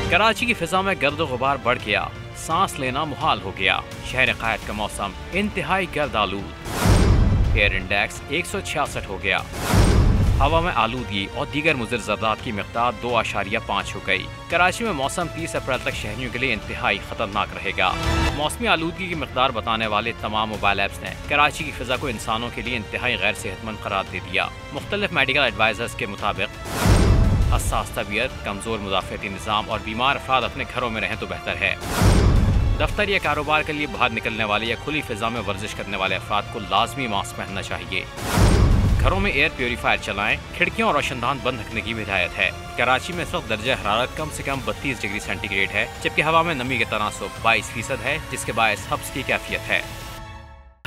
कराची की फिजा में गर्द गुबार बढ़ गया, सांस लेना मुहाल हो गया। शहर कायद का मौसम इंतहाई गर्द आलूद। एयर इंडेक्स 166 हो गया। हवा में आलूदगी और दीगर मुज़र ज़रात की मिक़दार 2.5 हो गई। कराची में मौसम 30 अप्रैल तक शहरियों के लिए इंतहाई खतरनाक रहेगा। मौसमी आलूदगी की मिक़दार बताने वाले तमाम मोबाइल ऐप्स ने कराची की फिजा को इंसानों के लिए इंतहाई गैर सेहतमंद करार दे दिया। मुख्तलिफ मेडिकल एडवाइजर्स के मुताबिक हसास तबीयत, कमज़ोर मुदाफ़ती निज़ाम और बीमार अफराद अपने घरों में रहें तो बेहतर है। दफ्तर या कारोबार के लिए बाहर निकलने वाले या खुली फिजा में वर्जिश करने वाले अफराद को लाजमी मास्क पहनना चाहिए। घरों में एयर प्योरीफायर चलाएं। खिड़कियों और रोशनदान बंद रखने की भी हिदायत है। कराची में इस वक्त दर्जा हरारत कम से कम 32 डिग्री सेंटीग्रेड है, जबकि हवा में नमी का तनासुब 22% है, जिसके बायस हब्स की कैफियत है।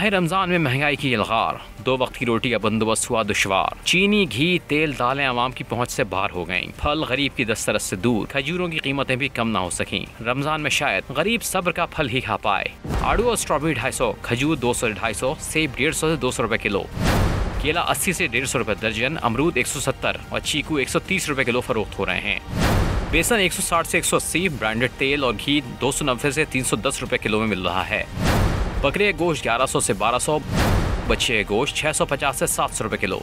रमजान में महंगाई की इल्गार, 2 वक्त की रोटी का बंदोबस्त हुआ दुश्वार। चीनी, घी, तेल, दालें आवाम की पहुंच से बाहर हो गईं। फल गरीब की दस्तरस से दूर। खजूरों की कीमतें भी कम ना हो सकीं। रमजान में शायद गरीब सब्र का फल ही खा पाए। आड़ू और स्ट्रॉबेरी 250, खजूर 200 से 250, सेब 150 से 200 रुपए किलो, केला 80 से 150 रुपए दर्जन, अमरूद 170 और चीकू 130 रुपए किलो फरोख्त हो रहे हैं। बेसन 160 से 180, ब्रांडेड तेल और घी 290 से 310 रुपए किलो में मिल रहा है। बकरे का गोश्त 1100 से 1200, बच्चे का गोश्त 650 से 700 रुपए किलो।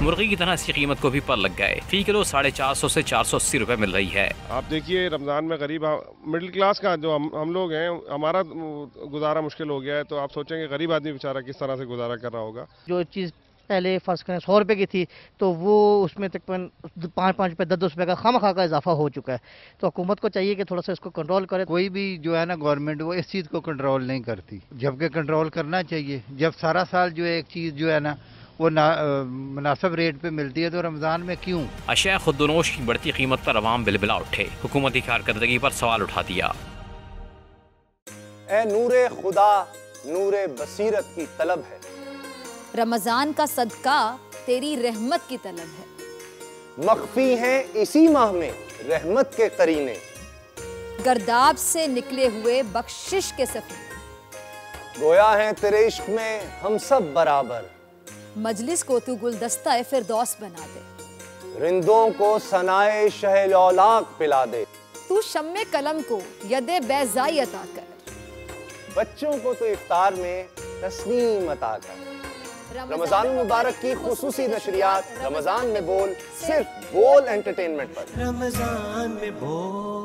मुर्गी की तरह इसकी कीमत को भी पर लग गए। फी किलो 450 से 480 रुपए मिल रही है। आप देखिए रमज़ान में गरीब मिडिल क्लास का जो हम लोग हैं, हमारा गुजारा मुश्किल हो गया है, तो आप सोचेंगे गरीब आदमी बेचारा किस तरह से गुजारा कर रहा होगा। जो चीज़ पहले फर्ज करें 100 रुपए की थी, तो वो उसमें तकरीबन 5 रुपए 10 रुपए का खामखा का इजाफा हो चुका है। तो हुकूमत को चाहिए कि थोड़ा सा इसको कंट्रोल करे। कोई भी जो है ना गवर्नमेंट, वो इस चीज़ को कंट्रोल नहीं करती, जबकि कंट्रोल करना चाहिए। जब सारा साल जो है एक चीज़ जो है ना वो मुनासिब रेट पे मिलती है, तो रमज़ान में क्यों? अशिया खुदनोश की बढ़ती कीमत पर अवाम बिलबिला उठे। हुकूमती कारकर्दगी पर सवाल उठा दिया। ए नूरे खुदा, नूरे बसीरत की तलब है। रमजान का सदका तेरी रहमत की तलब है। मख्फी हैं इसी माह में रहमत के करीने। गर्दाब से निकले हुए बख्शिश के सफीने। गोया हैं तेरे इश्क में हम सब बराबर। मजलिस को तू गुलदस्ता फिरदौस बना दे। रिंदों को सनाए शहलौलाक पिला दे। तू शम्मे कलम को यदे बैज़ाई अता कर। बच्चों को तो इफ्तार में तस्नीम अता कर। रमजान मुबारक की खुसूसी नशरियात रमजान में बोल, सिर्फ बोल एंटरटेनमेंट पर। रमजान में बोल।